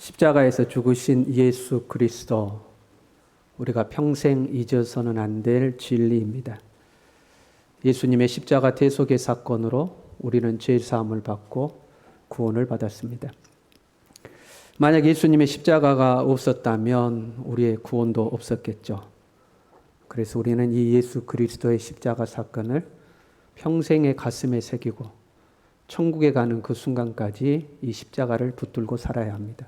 십자가에서 죽으신 예수 그리스도, 우리가 평생 잊어서는 안 될 진리입니다. 예수님의 십자가 대속의 사건으로 우리는 죄 사함을 받고 구원을 받았습니다. 만약 예수님의 십자가가 없었다면 우리의 구원도 없었겠죠. 그래서 우리는 이 예수 그리스도의 십자가 사건을 평생의 가슴에 새기고 천국에 가는 그 순간까지 이 십자가를 붙들고 살아야 합니다.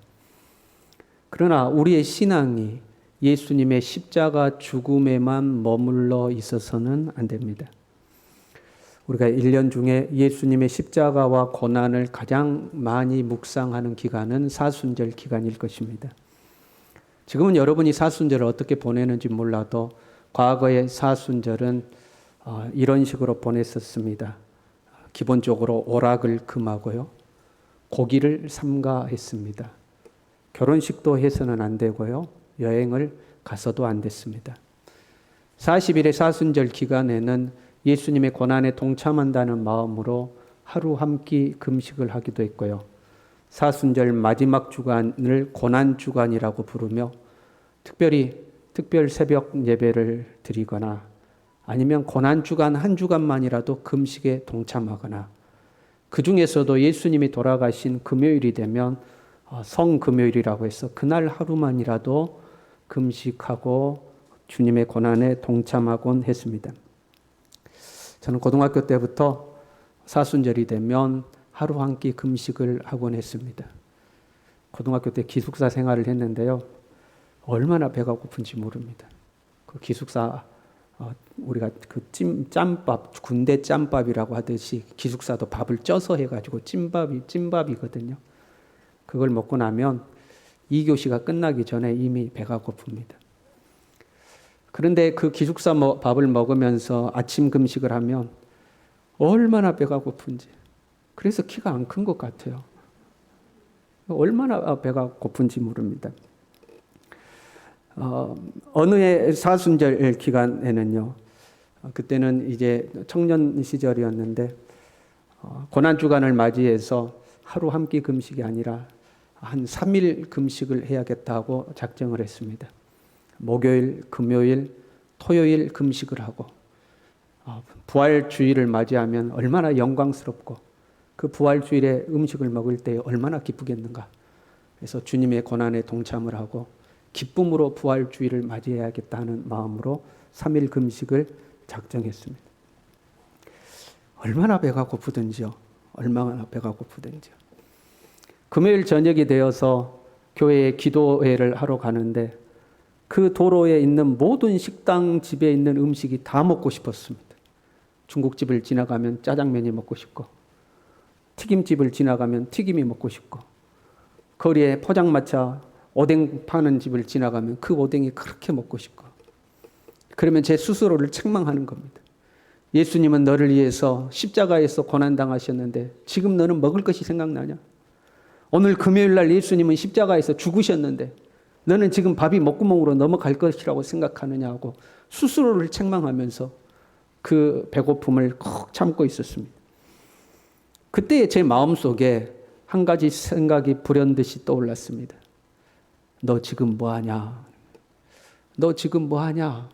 그러나 우리의 신앙이 예수님의 십자가 죽음에만 머물러 있어서는 안 됩니다. 우리가 1년 중에 예수님의 십자가와 고난을 가장 많이 묵상하는 기간은 사순절 기간일 것입니다. 지금은 여러분이 사순절을 어떻게 보내는지 몰라도 과거의 사순절은 이런 식으로 보냈었습니다. 기본적으로 오락을 금하고요. 고기를 삼가했습니다. 결혼식도 해서는 안 되고요. 여행을 가서도 안 됐습니다. 40일의 사순절 기간에는 예수님의 고난에 동참한다는 마음으로 하루 한 끼 금식을 하기도 했고요. 사순절 마지막 주간을 고난주간이라고 부르며 특별 새벽 예배를 드리거나 아니면 고난주간 한 주간만이라도 금식에 동참하거나, 그 중에서도 예수님이 돌아가신 금요일이 되면 성금요일이라고 해서 그날 하루만이라도 금식하고 주님의 고난에 동참하곤 했습니다. 저는 고등학교 때부터 사순절이 되면 하루 한 끼 금식을 하곤 했습니다. 고등학교 때 기숙사 생활을 했는데요. 얼마나 배가 고픈지 모릅니다. 그 기숙사 우리가 그 짬밥, 군대 짬밥이라고 하듯이 기숙사도 밥을 쪄서 해가지고 찐밥이거든요. 그걸 먹고 나면 2교시가 끝나기 전에 이미 배가 고픕니다. 그런데 그 기숙사 밥을 먹으면서 아침 금식을 하면 얼마나 배가 고픈지, 그래서 키가 안 큰 것 같아요. 얼마나 배가 고픈지 모릅니다. 어느 해 사순절 기간에는요, 그때는 이제 청년 시절이었는데 고난주간을 맞이해서 하루 한 끼 금식이 아니라 한 3일 금식을 해야겠다고 작정을 했습니다. 목요일, 금요일, 토요일 금식을 하고 부활주일을 맞이하면 얼마나 영광스럽고 그 부활주일에 음식을 먹을 때 얼마나 기쁘겠는가. 그래서 주님의 고난에 동참을 하고 기쁨으로 부활주일을 맞이해야겠다는 마음으로 3일 금식을 작정했습니다. 얼마나 배가 고프든지요. 금요일 저녁이 되어서 교회에 기도회를 하러 가는데 그 도로에 있는 모든 식당 집에 있는 음식이 다 먹고 싶었습니다. 중국집을 지나가면 짜장면이 먹고 싶고, 튀김집을 지나가면 튀김이 먹고 싶고, 거리에 포장마차 오뎅 파는 집을 지나가면 그 오뎅이 그렇게 먹고 싶고, 그러면 제 스스로를 책망하는 겁니다. 예수님은 너를 위해서 십자가에서 고난당하셨는데 지금 너는 먹을 것이 생각나냐? 오늘 금요일 날 예수님은 십자가에서 죽으셨는데 너는 지금 밥이 목구멍으로 넘어갈 것이라고 생각하느냐 하고 스스로를 책망하면서 그 배고픔을 콕 참고 있었습니다. 그때 제 마음속에 한 가지 생각이 불현듯이 떠올랐습니다. 너 지금 뭐하냐? 너 지금 뭐하냐?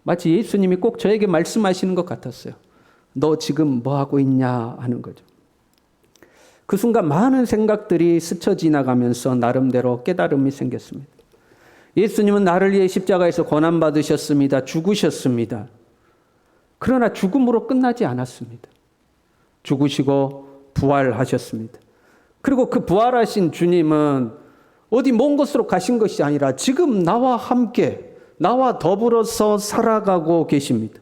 마치 예수님이 꼭 저에게 말씀하시는 것 같았어요. 너 지금 뭐하고 있냐 하는 거죠. 그 순간 많은 생각들이 스쳐 지나가면서 나름대로 깨달음이 생겼습니다. 예수님은 나를 위해 십자가에서 고난받으셨습니다. 죽으셨습니다. 그러나 죽음으로 끝나지 않았습니다. 죽으시고 부활하셨습니다. 그리고 그 부활하신 주님은 어디 먼 곳으로 가신 것이 아니라 지금 나와 함께, 나와 더불어서 살아가고 계십니다.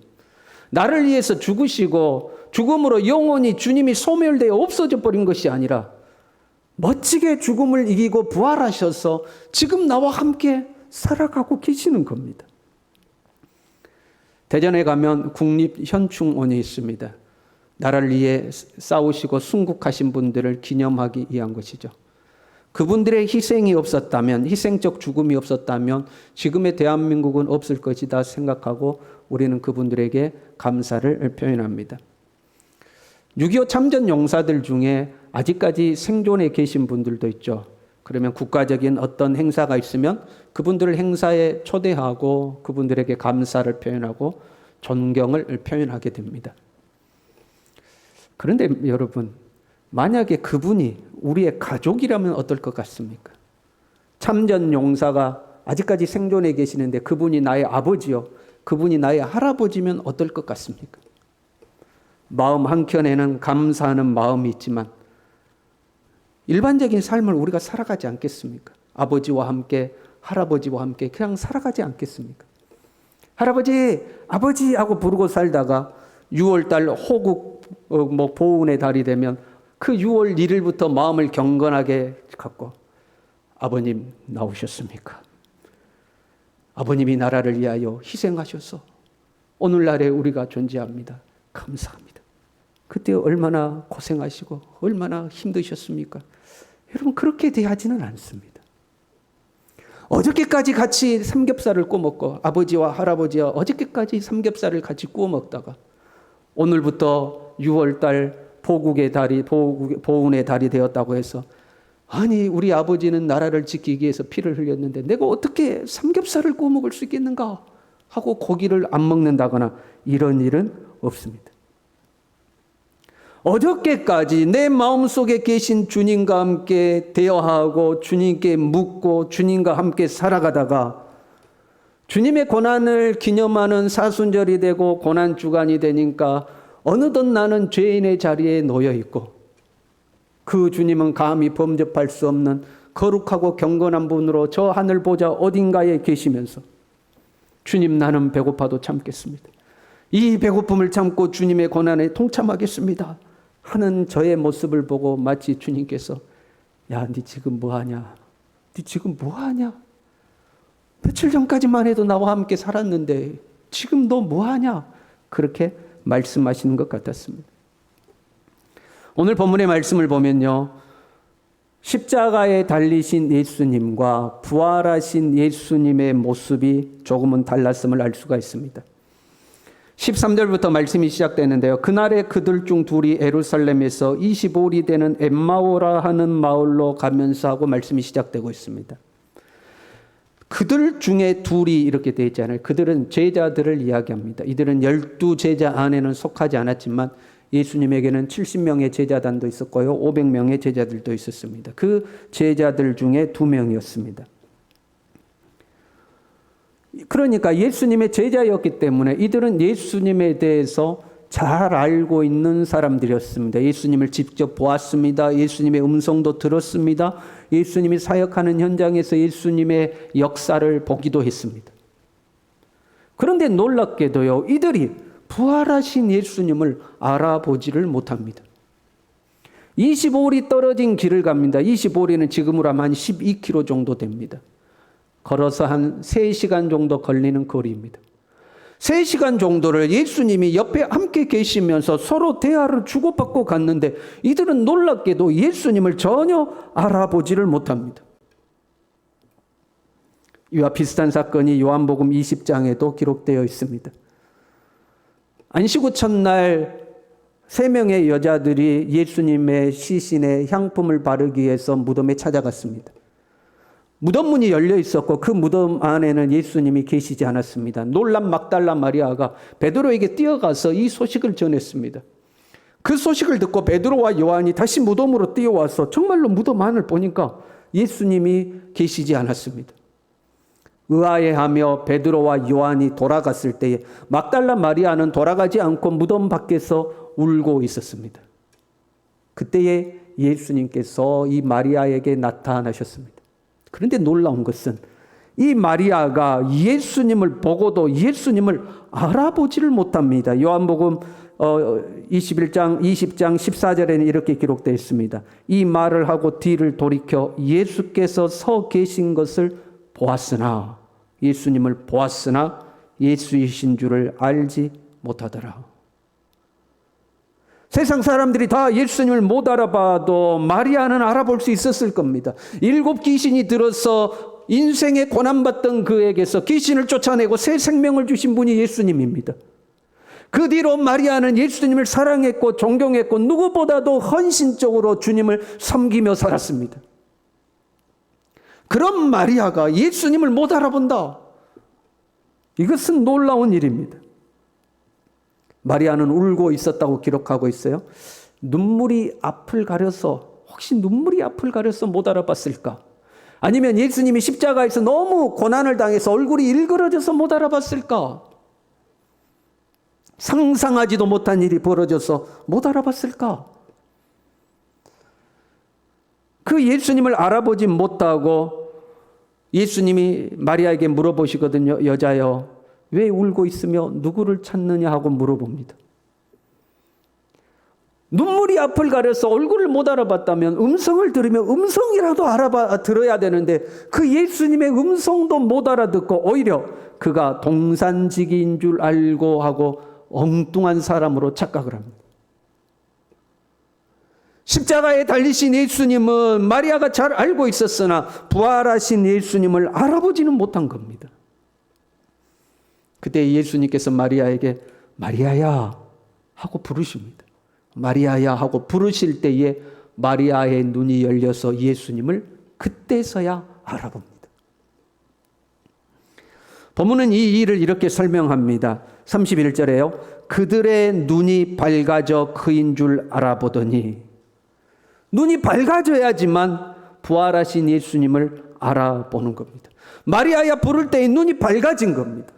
나를 위해서 죽으시고 죽음으로 영원히 주님이 소멸되어 없어져 버린 것이 아니라 멋지게 죽음을 이기고 부활하셔서 지금 나와 함께 살아가고 계시는 겁니다. 대전에 가면 국립현충원이 있습니다. 나라를 위해 싸우시고 순국하신 분들을 기념하기 위한 것이죠. 그분들의 희생이 없었다면, 희생적 죽음이 없었다면 지금의 대한민국은 없을 것이다 생각하고 우리는 그분들에게 감사를 표현합니다. 6.25 참전 용사들 중에 아직까지 생존해 계신 분들도 있죠. 그러면 국가적인 어떤 행사가 있으면 그분들을 행사에 초대하고 그분들에게 감사를 표현하고 존경을 표현하게 됩니다. 그런데 여러분, 만약에 그분이 우리의 가족이라면 어떨 것 같습니까? 참전 용사가 아직까지 생존해 계시는데 그분이 나의 아버지요, 그분이 나의 할아버지면 어떨 것 같습니까? 마음 한켠에는 감사하는 마음이 있지만 일반적인 삶을 우리가 살아가지 않겠습니까? 아버지와 함께, 할아버지와 함께 그냥 살아가지 않겠습니까? 할아버지, 아버지 하고 부르고 살다가 6월달 호국 보훈의 달이 되면 그 6월 1일부터 마음을 경건하게 갖고 아버님 나오셨습니까? 아버님이 나라를 위하여 희생하셔서 오늘날에 우리가 존재합니다. 감사합니다. 그때 얼마나 고생하시고 얼마나 힘드셨습니까? 여러분, 그렇게 대하지는 않습니다. 어저께까지 같이 삼겹살을 구워 먹고 아버지와 할아버지와 어저께까지 삼겹살을 같이 구워 먹다가 오늘부터 6월달 보국의 달이 보훈의 달이 되었다고 해서 아니 우리 아버지는 나라를 지키기 위해서 피를 흘렸는데 내가 어떻게 삼겹살을 구워 먹을 수 있겠는가 하고 고기를 안 먹는다거나 이런 일은 없습니다. 어저께까지 내 마음속에 계신 주님과 함께 대화하고 주님께 묻고 주님과 함께 살아가다가 주님의 고난을 기념하는 사순절이 되고 고난주간이 되니까 어느덧 나는 죄인의 자리에 놓여 있고 그 주님은 감히 범접할 수 없는 거룩하고 경건한 분으로 저 하늘 보좌 어딘가에 계시면서 주님, 나는 배고파도 참겠습니다. 이 배고픔을 참고 주님의 고난에 동참하겠습니다 하는 저의 모습을 보고 마치 주님께서 야, 네 지금 뭐하냐? 네 지금 뭐하냐? 며칠 전까지만 해도 나와 함께 살았는데 지금 너 뭐하냐? 그렇게 말씀하시는 것 같았습니다. 오늘 본문의 말씀을 보면요, 십자가에 달리신 예수님과 부활하신 예수님의 모습이 조금은 달랐음을 알 수가 있습니다. 13절부터 말씀이 시작되는데요. 그날에 그들 중 둘이 예루살렘에서 25里되는 엠마오라 하는 마을로 가면서 하고 말씀이 시작되고 있습니다. 그들 중에 둘이 이렇게 되어 있잖아요. 그들은 제자들을 이야기합니다. 이들은 12제자 안에는 속하지 않았지만 예수님에게는 70명의 제자단도 있었고요, 500명의 제자들도 있었습니다. 그 제자들 중에 2명이었습니다. 그러니까 예수님의 제자였기 때문에 이들은 예수님에 대해서 잘 알고 있는 사람들이었습니다. 예수님을 직접 보았습니다. 예수님의 음성도 들었습니다. 예수님이 사역하는 현장에서 예수님의 역사를 보기도 했습니다. 그런데 놀랍게도요, 이들이 부활하신 예수님을 알아보지를 못합니다. 25리 떨어진 길을 갑니다. 25리는 지금으로 하면 한 12km 정도 됩니다. 걸어서 한 3시간 정도 걸리는 거리입니다. 3시간 정도를 예수님이 옆에 함께 계시면서 서로 대화를 주고받고 갔는데 이들은 놀랍게도 예수님을 전혀 알아보지를 못합니다. 이와 비슷한 사건이 요한복음 20장에도 기록되어 있습니다. 안식구 첫날 3명의 여자들이 예수님의 시신에 향품을 바르기 위해서 무덤에 찾아갔습니다. 무덤 문이 열려 있었고 그 무덤 안에는 예수님이 계시지 않았습니다. 놀란 막달라 마리아가 베드로에게 뛰어가서 이 소식을 전했습니다. 그 소식을 듣고 베드로와 요한이 다시 무덤으로 뛰어와서 정말로 무덤 안을 보니까 예수님이 계시지 않았습니다. 의아해하며 베드로와 요한이 돌아갔을 때에 막달라 마리아는 돌아가지 않고 무덤 밖에서 울고 있었습니다. 그때에 예수님께서 이 마리아에게 나타나셨습니다. 그런데 놀라운 것은 이 마리아가 예수님을 보고도 예수님을 알아보지를 못합니다. 요한복음 20장 14절에는 이렇게 기록되어 있습니다. 이 말을 하고 뒤를 돌이켜 예수께서 서 계신 것을 보았으나, 예수님을 보았으나 예수이신 줄을 알지 못하더라. 세상 사람들이 다 예수님을 못 알아봐도 마리아는 알아볼 수 있었을 겁니다. 7 귀신이 들어서 인생에 고난받던 그에게서 귀신을 쫓아내고 새 생명을 주신 분이 예수님입니다. 그 뒤로 마리아는 예수님을 사랑했고 존경했고 누구보다도 헌신적으로 주님을 섬기며 살았습니다. 그런 마리아가 예수님을 못 알아본다. 이것은 놀라운 일입니다. 마리아는 울고 있었다고 기록하고 있어요. 눈물이 앞을 가려서, 혹시 눈물이 앞을 가려서 못 알아봤을까? 아니면 예수님이 십자가에서 너무 고난을 당해서 얼굴이 일그러져서 못 알아봤을까? 상상하지도 못한 일이 벌어져서 못 알아봤을까? 그 예수님을 알아보지 못하고 예수님이 마리아에게 물어보시거든요. 여자여, 왜 울고 있으며 누구를 찾느냐 하고 물어봅니다. 눈물이 앞을 가려서 얼굴을 못 알아봤다면 음성을 들으면 음성이라도 들어야 되는데 그 예수님의 음성도 못 알아듣고 오히려 그가 동산지기인 줄 알고 하고 엉뚱한 사람으로 착각을 합니다. 십자가에 달리신 예수님은 마리아가 잘 알고 있었으나 부활하신 예수님을 알아보지는 못한 겁니다. 그때 예수님께서 마리아에게 마리아야 하고 부르십니다. 마리아야 하고 부르실 때에 마리아의 눈이 열려서 예수님을 그때서야 알아봅니다. 본문은 이 일을 이렇게 설명합니다. 31절에요. 그들의 눈이 밝아져 그인 줄 알아보더니, 눈이 밝아져야지만 부활하신 예수님을 알아보는 겁니다. 마리아야 부를 때에 눈이 밝아진 겁니다.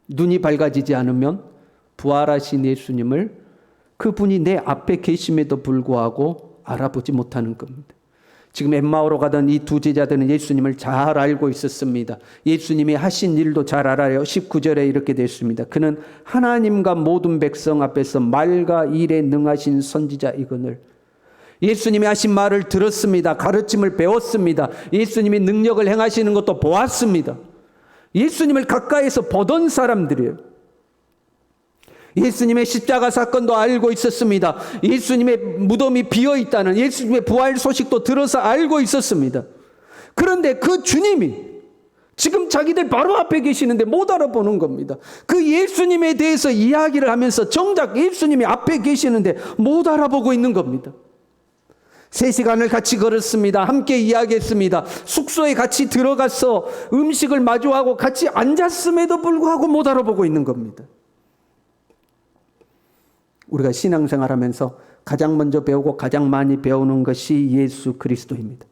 눈이 밝아지지 않으면 부활하신 예수님을 그분이 내 앞에 계심에도 불구하고 알아보지 못하는 겁니다. 지금 엠마오로 가던 이 두 제자들은 예수님을 잘 알고 있었습니다. 예수님이 하신 일도 잘 알아요. 19절에 이렇게 됐습니다. 그는 하나님과 모든 백성 앞에서 말과 일에 능하신 선지자이거늘. 예수님이 하신 말을 들었습니다. 가르침을 배웠습니다. 예수님이 능력을 행하시는 것도 보았습니다. 예수님을 가까이서 보던 사람들이에요. 예수님의 십자가 사건도 알고 있었습니다. 예수님의 무덤이 비어있다는 예수님의 부활 소식도 들어서 알고 있었습니다. 그런데 그 주님이 지금 자기들 바로 앞에 계시는데 못 알아보는 겁니다. 그 예수님에 대해서 이야기를 하면서 정작 예수님이 앞에 계시는데 못 알아보고 있는 겁니다. 3시간을 같이 걸었습니다. 함께 이야기했습니다. 숙소에 같이 들어가서 음식을 마주하고 같이 앉았음에도 불구하고 못 알아보고 있는 겁니다. 우리가 신앙생활하면서 가장 먼저 배우고 가장 많이 배우는 것이 예수 그리스도입니다.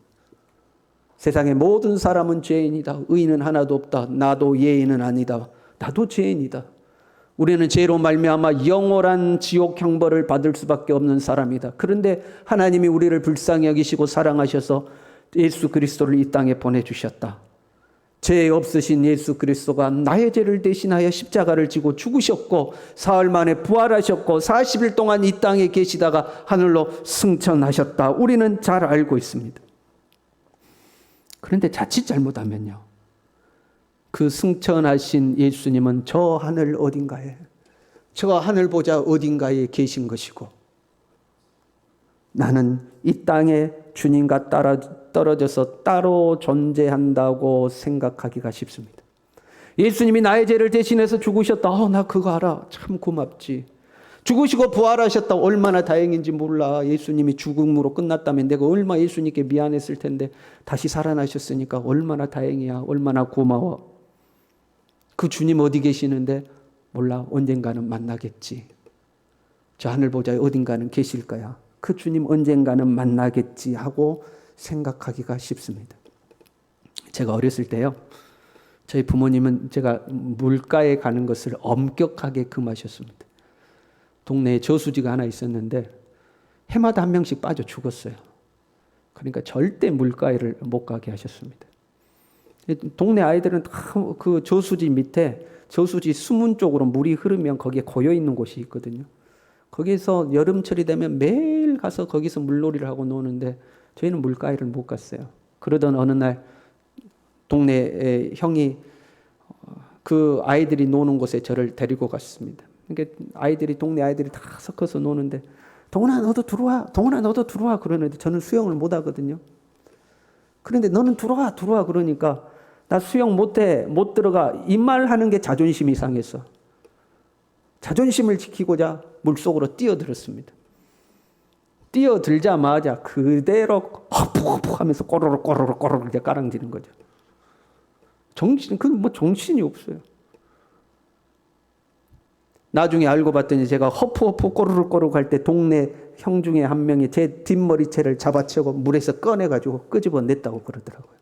세상의 모든 사람은 죄인이다. 의인은 하나도 없다. 나도 예인은 아니다. 나도 죄인이다. 우리는 죄로 말미암아 영원한 지옥 형벌을 받을 수밖에 없는 사람이다. 그런데 하나님이 우리를 불쌍히 여기시고 사랑하셔서 예수 그리스도를 이 땅에 보내주셨다. 죄 없으신 예수 그리스도가 나의 죄를 대신하여 십자가를 지고 죽으셨고 사흘 만에 부활하셨고 40일 동안 이 땅에 계시다가 하늘로 승천하셨다. 우리는 잘 알고 있습니다. 그런데 자칫 잘못하면요, 그 승천하신 예수님은 저 하늘 어딘가에, 저 하늘 보좌 어딘가에 계신 것이고 나는 이 땅에 주님과 떨어져서 따로 존재한다고 생각하기가 쉽습니다. 예수님이 나의 죄를 대신해서 죽으셨다. 나 그거 알아. 참 고맙지. 죽으시고 부활하셨다. 얼마나 다행인지 몰라. 예수님이 죽음으로 끝났다면 내가 얼마나 예수님께 미안했을 텐데 다시 살아나셨으니까 얼마나 다행이야. 얼마나 고마워. 그 주님 어디 계시는데 몰라. 언젠가는 만나겠지. 저 하늘 보좌에 어딘가는 계실 거야. 그 주님 언젠가는 만나겠지 하고 생각하기가 쉽습니다. 제가 어렸을 때요, 저희 부모님은 제가 물가에 가는 것을 엄격하게 금하셨습니다. 동네에 저수지가 하나 있었는데 해마다 한 명씩 빠져 죽었어요. 그러니까 절대 물가에를 못 가게 하셨습니다. 동네 아이들은 그 저수지 밑에, 저수지 수문 쪽으로 물이 흐르면 거기에 고여 있는 곳이 있거든요. 거기서 여름철이 되면 매일 가서 거기서 물놀이를 하고 노는데 저희는 물가에를 못 갔어요. 그러던 어느 날 동네에 형이 그 아이들이 노는 곳에 저를 데리고 갔습니다. 그러니까 동네 아이들이 다 섞어서 노는데 동훈아 너도 들어와, 동훈아 너도 들어와 그러는데 저는 수영을 못 하거든요. 그런데 너는 들어와 그러니까 나 수영 못해, 못 들어가, 이 말 하는 게 자존심이 상했어. 자존심을 지키고자 물속으로 뛰어들었습니다. 뛰어들자마자 그대로 허푹허푹 하면서 꼬르륵 이제 까랑지는 거죠. 정신이 없어요. 나중에 알고 봤더니 제가 허푸허푸 꼬르륵 할 때 동네 형 중에 한 명이 제 뒷머리채를 잡아채고 물에서 꺼내가지고 끄집어냈다고 그러더라고요.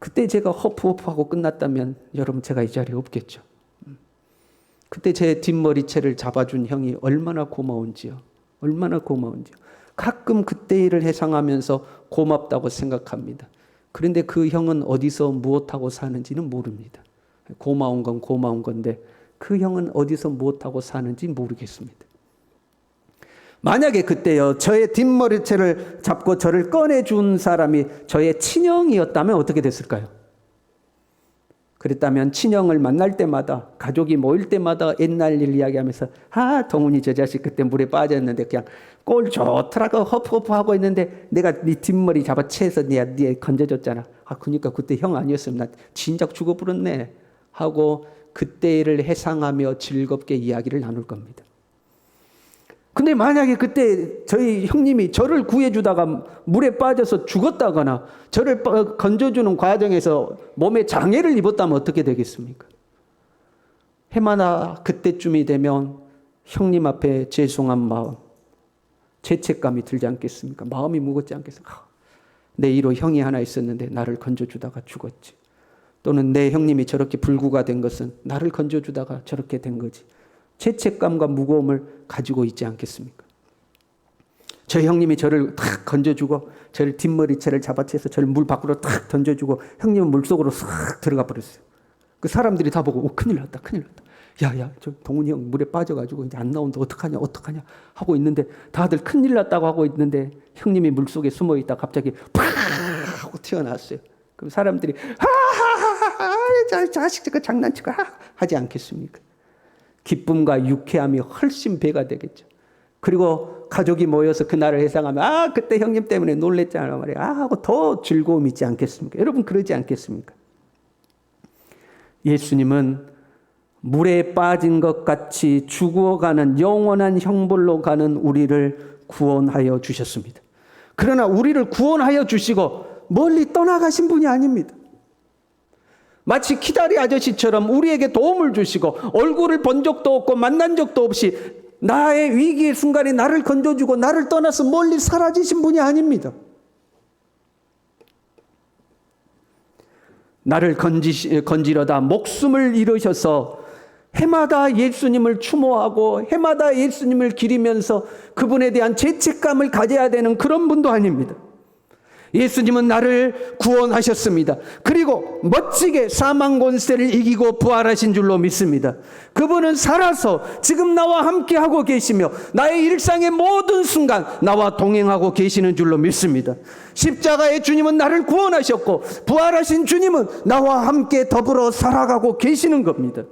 그때 제가 허푸허푸하고 끝났다면 여러분 제가 이 자리에 없겠죠. 그때 제 뒷머리채를 잡아준 형이 얼마나 고마운지요. 얼마나 고마운지요. 가끔 그때 일을 회상하면서 고맙다고 생각합니다. 그런데 그 형은 어디서 무엇하고 사는지는 모릅니다. 고마운 건 고마운 건데 그 형은 어디서 무엇하고 사는지 모르겠습니다. 만약에 그때요, 저의 뒷머리채를 잡고 저를 꺼내준 사람이 저의 친형이었다면 어떻게 됐을까요? 그랬다면 친형을 만날 때마다, 가족이 모일 때마다 옛날 일 이야기하면서 동훈이 저 자식 그때 물에 빠졌는데 그냥 꼴 좋더라고 허프허프하고 있는데 내가 네 뒷머리 잡아채서 네 건져줬잖아. 그러니까 그때 형 아니었으면 나 진작 죽어버렸네 하고 그때 일을 회상하며 즐겁게 이야기를 나눌 겁니다. 근데 만약에 그때 저희 형님이 저를 구해주다가 물에 빠져서 죽었다거나 저를 건져주는 과정에서 몸에 장애를 입었다면 어떻게 되겠습니까? 해마다 그때쯤이 되면 형님 앞에 죄송한 마음, 죄책감이 들지 않겠습니까? 마음이 무겁지 않겠습니까? 내 이로 형이 하나 있었는데 나를 건져주다가 죽었지. 또는 내 형님이 저렇게 불구가 된 것은 나를 건져주다가 저렇게 된 거지. 죄책감과 무거움을 가지고 있지 않겠습니까? 저 형님이 저를 탁 건져주고 저를 뒷머리채를 잡아채서 저를 물 밖으로 탁 던져주고 형님은 물속으로 싹 들어가 버렸어요. 그 사람들이 다 보고 큰일 났다. 야야 저 동훈이 형 물에 빠져가지고 이제 안 나온다. 어떡하냐 하고 있는데 다들 큰일 났다고 하고 있는데 형님이 물속에 숨어있다 갑자기 팍 하고 튀어나왔어요. 그럼 사람들이 자식 저거 장난치고 하지 않겠습니까? 기쁨과 유쾌함이 훨씬 배가 되겠죠. 그리고 가족이 모여서 그날을 회상하면 그때 형님 때문에 놀랬잖아 말이야. 하고 더 즐거움이 있지 않겠습니까? 여러분 그러지 않겠습니까? 예수님은 물에 빠진 것 같이 죽어가는 영원한 형벌로 가는 우리를 구원하여 주셨습니다. 그러나 우리를 구원하여 주시고 멀리 떠나가신 분이 아닙니다. 마치 키다리 아저씨처럼 우리에게 도움을 주시고 얼굴을 본 적도 없고 만난 적도 없이 나의 위기의 순간에 나를 건져주고 나를 떠나서 멀리 사라지신 분이 아닙니다. 나를 건지려다 목숨을 잃으셔서 해마다 예수님을 추모하고 해마다 예수님을 기리면서 그분에 대한 죄책감을 가져야 되는 그런 분도 아닙니다. 예수님은 나를 구원하셨습니다. 그리고 멋지게 사망 권세를 이기고 부활하신 줄로 믿습니다. 그분은 살아서 지금 나와 함께하고 계시며 나의 일상의 모든 순간 나와 동행하고 계시는 줄로 믿습니다. 십자가의 주님은 나를 구원하셨고 부활하신 주님은 나와 함께 더불어 살아가고 계시는 겁니다.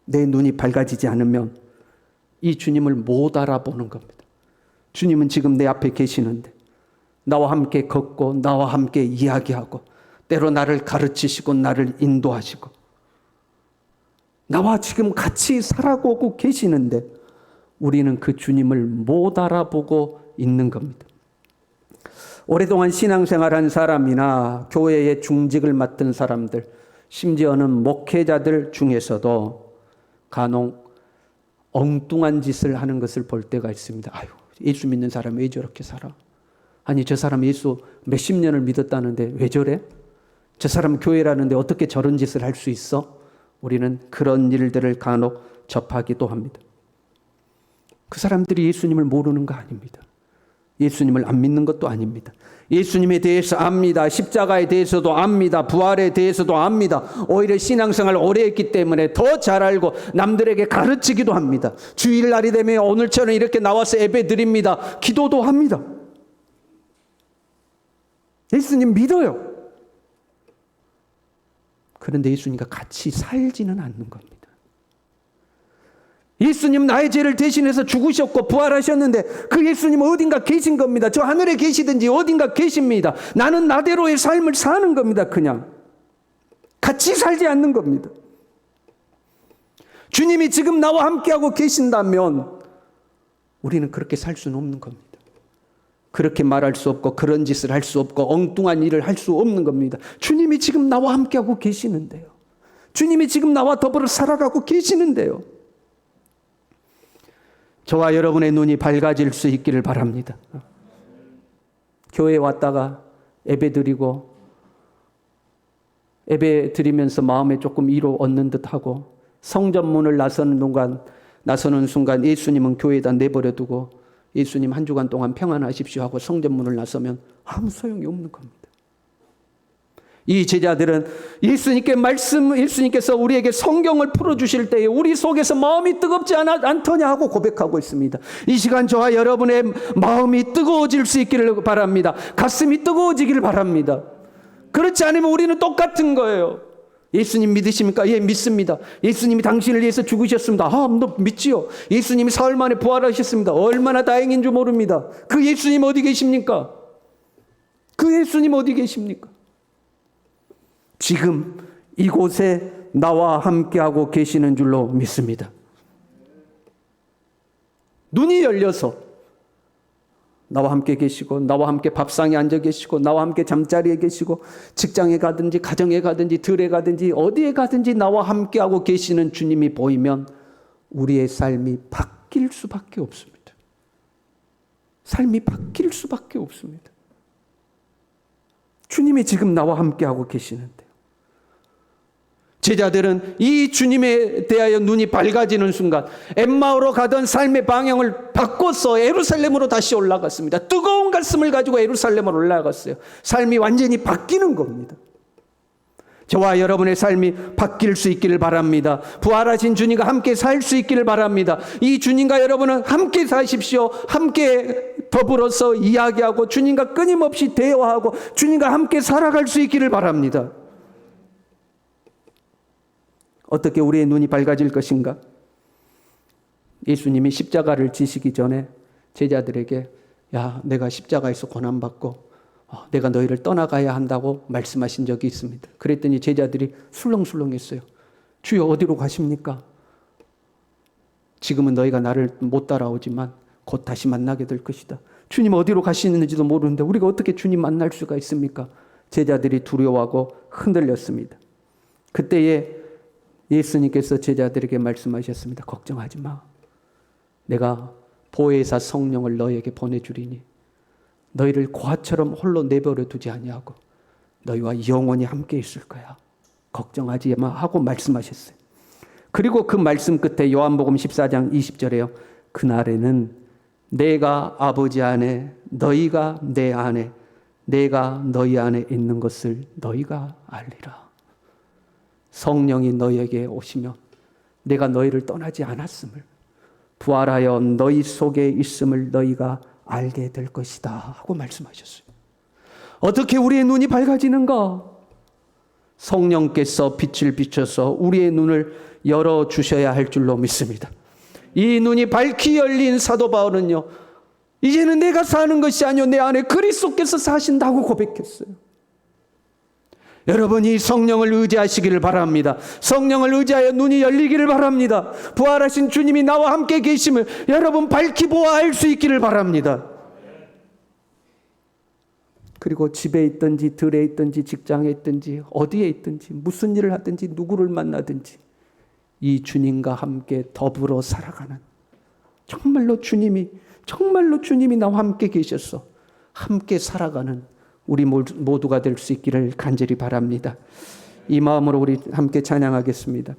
내 눈이 밝아지지 않으면 이 주님을 못 알아보는 겁니다. 주님은 지금 내 앞에 계시는데 나와 함께 걷고 나와 함께 이야기하고 때로 나를 가르치시고 나를 인도하시고 나와 지금 같이 살아가고 계시는데 우리는 그 주님을 못 알아보고 있는 겁니다. 오랫동안 신앙생활한 사람이나 교회의 중직을 맡은 사람들, 심지어는 목회자들 중에서도 간혹 엉뚱한 짓을 하는 것을 볼 때가 있습니다. 예수 믿는 사람이 왜 저렇게 살아? 아니 저 사람 예수 몇십 년을 믿었다는데 왜 저래? 저 사람 교회라는데 어떻게 저런 짓을 할 수 있어? 우리는 그런 일들을 간혹 접하기도 합니다. 그 사람들이 예수님을 모르는 거 아닙니다. 예수님을 안 믿는 것도 아닙니다. 예수님에 대해서 압니다. 십자가에 대해서도 압니다. 부활에 대해서도 압니다. 오히려 신앙생활 오래 했기 때문에 더 잘 알고 남들에게 가르치기도 합니다. 주일날이 되면 오늘처럼 이렇게 나와서 예배 드립니다. 기도도 합니다. 예수님 믿어요. 그런데 예수님과 같이 살지는 않는 겁니다. 예수님 나의 죄를 대신해서 죽으셨고 부활하셨는데 그 예수님은 어딘가 계신 겁니다. 저 하늘에 계시든지 어딘가 계십니다. 나는 나대로의 삶을 사는 겁니다. 그냥 같이 살지 않는 겁니다. 주님이 지금 나와 함께하고 계신다면 우리는 그렇게 살 수는 없는 겁니다. 그렇게 말할 수 없고 그런 짓을 할 수 없고 엉뚱한 일을 할 수 없는 겁니다. 주님이 지금 나와 함께하고 계시는데요. 주님이 지금 나와 더불어 살아가고 계시는데요. 저와 여러분의 눈이 밝아질 수 있기를 바랍니다. 교회에 왔다가 예배드리고 예배드리면서 마음에 조금 위로 얻는 듯하고 성전문을 나서는 순간 예수님은 교회에다 내버려두고 예수님 한 주간 동안 평안하십시오 하고 성전문을 나서면 아무 소용이 없는 겁니다. 이 제자들은 예수님께서 우리에게 성경을 풀어주실 때에 우리 속에서 마음이 뜨겁지 않더냐 하고 고백하고 있습니다. 이 시간 저와 여러분의 마음이 뜨거워질 수 있기를 바랍니다. 가슴이 뜨거워지기를 바랍니다. 그렇지 않으면 우리는 똑같은 거예요. 예수님 믿으십니까? 예, 믿습니다. 예수님이 당신을 위해서 죽으셨습니다. 아, 너 믿지요? 예수님이 사흘 만에 부활하셨습니다. 얼마나 다행인 줄 모릅니다. 그 예수님 어디 계십니까? 그 예수님 어디 계십니까? 지금 이곳에 나와 함께하고 계시는 줄로 믿습니다. 눈이 열려서 나와 함께 계시고 나와 함께 밥상에 앉아 계시고 나와 함께 잠자리에 계시고 직장에 가든지 가정에 가든지 들에 가든지 어디에 가든지 나와 함께하고 계시는 주님이 보이면 우리의 삶이 바뀔 수밖에 없습니다. 삶이 바뀔 수밖에 없습니다. 주님이 지금 나와 함께하고 계시는데요. 제자들은 이 주님에 대하여 눈이 밝아지는 순간 엠마오로 가던 삶의 방향을 바꿔서 예루살렘으로 다시 올라갔습니다. 뜨거운 가슴을 가지고 예루살렘으로 올라갔어요. 삶이 완전히 바뀌는 겁니다. 저와 여러분의 삶이 바뀔 수 있기를 바랍니다. 부활하신 주님과 함께 살 수 있기를 바랍니다. 이 주님과 여러분은 함께 사십시오. 함께 더불어서 이야기하고 주님과 끊임없이 대화하고 주님과 함께 살아갈 수 있기를 바랍니다. 어떻게 우리의 눈이 밝아질 것인가? 예수님이 십자가를 지시기 전에 제자들에게 야, 내가 십자가에서 고난받고 내가 너희를 떠나가야 한다고 말씀하신 적이 있습니다. 그랬더니 제자들이 술렁술렁했어요. 주여 어디로 가십니까? 지금은 너희가 나를 못 따라오지만 곧 다시 만나게 될 것이다. 주님 어디로 가시는지도 모르는데 우리가 어떻게 주님 만날 수가 있습니까? 제자들이 두려워하고 흔들렸습니다. 그때에 예수님께서 제자들에게 말씀하셨습니다. 걱정하지 마. 내가 보혜사 성령을 너희에게 보내주리니 너희를 고아처럼 홀로 내버려 두지 아니하고 너희와 영원히 함께 있을 거야. 걱정하지 마 하고 말씀하셨어요. 그리고 그 말씀 끝에 요한복음 14장 20절에요. 그날에는 내가 아버지 안에 너희가 내 안에 내가 너희 안에 있는 것을 너희가 알리라. 성령이 너희에게 오시면 내가 너희를 떠나지 않았음을 부활하여 너희 속에 있음을 너희가 알게 될 것이다 하고 말씀하셨어요. 어떻게 우리의 눈이 밝아지는가? 성령께서 빛을 비춰서 우리의 눈을 열어주셔야 할 줄로 믿습니다. 이 눈이 밝히 열린 사도 바울은요, 이제는 내가 사는 것이 아니요 내 안에 그리스도께서 사신다고 고백했어요. 여러분이 성령을 의지하시기를 바랍니다. 성령을 의지하여 눈이 열리기를 바랍니다. 부활하신 주님이 나와 함께 계심을 여러분 밝히 보아할 수 있기를 바랍니다. 그리고 집에 있든지 들에 있든지 직장에 있든지 어디에 있든지 무슨 일을 하든지 누구를 만나든지 이 주님과 함께 더불어 살아가는 정말로 주님이 나와 함께 계셔서 함께 살아가는 우리 모두가 될 수 있기를 간절히 바랍니다. 이 마음으로 우리 함께 찬양하겠습니다.